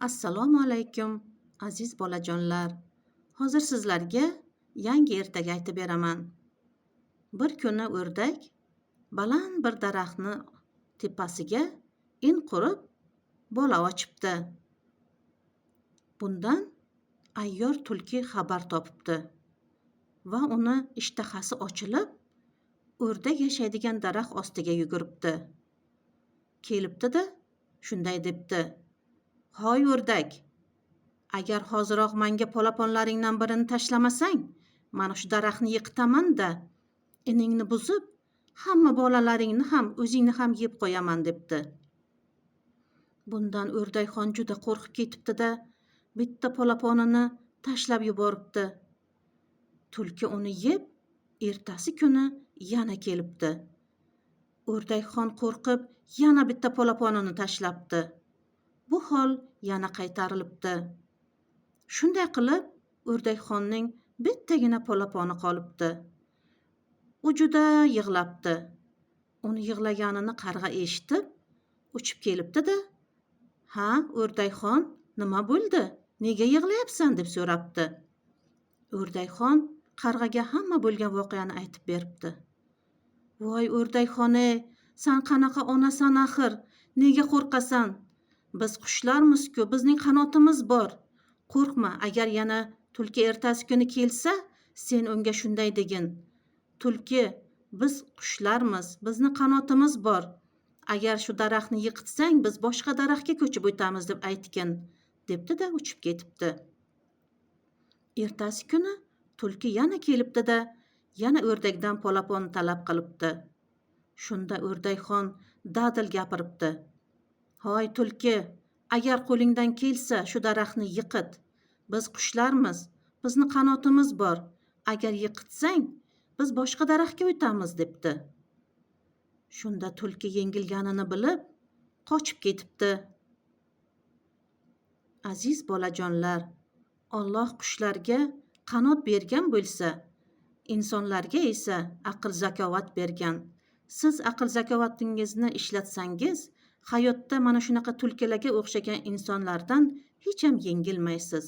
Assalomu alaykum, aziz bolajonlar. Hozir sizlarga yangi ertak aytib beraman. Bir kuni o'rdak baland bir daraxtni tepasiga in qurib bola ochibdi. Bundan ayyor tulki xabar topibdi va uni ishtahasi ochilib, o'rdak yashaydigan daraxt ostiga yuguribdi. Kelibdi-da, shunday debdi: "Hoy o'rdak, agar hoziroq menga polaponlaringdan birini tashlamasang, mana shu daraxtni yiqitaman-da, iningni buzib, hamma bolalaringni ham, o'zingni ham yeb qo'yaman" debdi. Bundan o'rdakxon juda qo'rqib ketibdi-da, bitta polaponini tashlab yuboribdi. Tulki uni yeb, ertasi kuni yana kelibdi. O'rdakxon qo'rqib yana bitta polaponini tashlabdi. Bu hol yana qaytarilibdi. Shunday qilib, o'rdakxonning bittagina polaponi qolibdi. U juda yig'labdi. Uni yig'laganini qarg'a eshitib, uchib kelibdi-da: "Ha, o'rdakxon, nima bo'ldi? Nega yig'layapsan?" deb so'rabdi. O'rdakxon qarg'aga hamma bo'lgan voqeani aytib beribdi. "Voy o'rdakxon-ey, san qanaqa onasan axir? Nega qo'rqasan? Biz qushlarmiz-ku, bizning qanotimiz bor. Qo'rqma, agar yana tulki ertasi kuni kelsa, sen unga shunday degin: Tulki, biz qushlarmiz, bizni qanotimiz bor. Agar shu daraxtni yiqitsang, biz boshqa daraxtga ko'chib o'tamiz deb aytgin" debdi-da, uchib ketibdi. Ertasi kuni tulki yana kelibdi-da, yana o'rdakdan polapon talab qilibdi. Shunda o'rdakxon dadil gapiribdi: "Hoy tulki, agar qo'lingdan kelsa, shu daraxtni yiqit. Biz qushlarmiz, bizni qanotimiz bor. Agar yiqitsang, biz boshqa daraxtga o'tamiz" debdi. Shunda tulki yengilganini bilib, qochib ketibdi. Aziz bolajonlar, Alloh qushlarga qanot bergan bo'lsa, insonlarga esa aql-zakovat bergan. Siz aql-zakovatingizni ishlatsangiz, hayotda mana shunaqa tulkilarga o'xshagan insonlardan hech ham yengilmaysiz.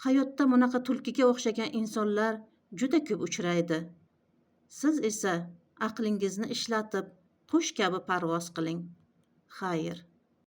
Hayotda bunaqa tulkiga o'xshagan insonlar juda ko'p uchraydi. Siz esa aqlingizni ishlatib, qush kabi parvoz qiling. Xayr.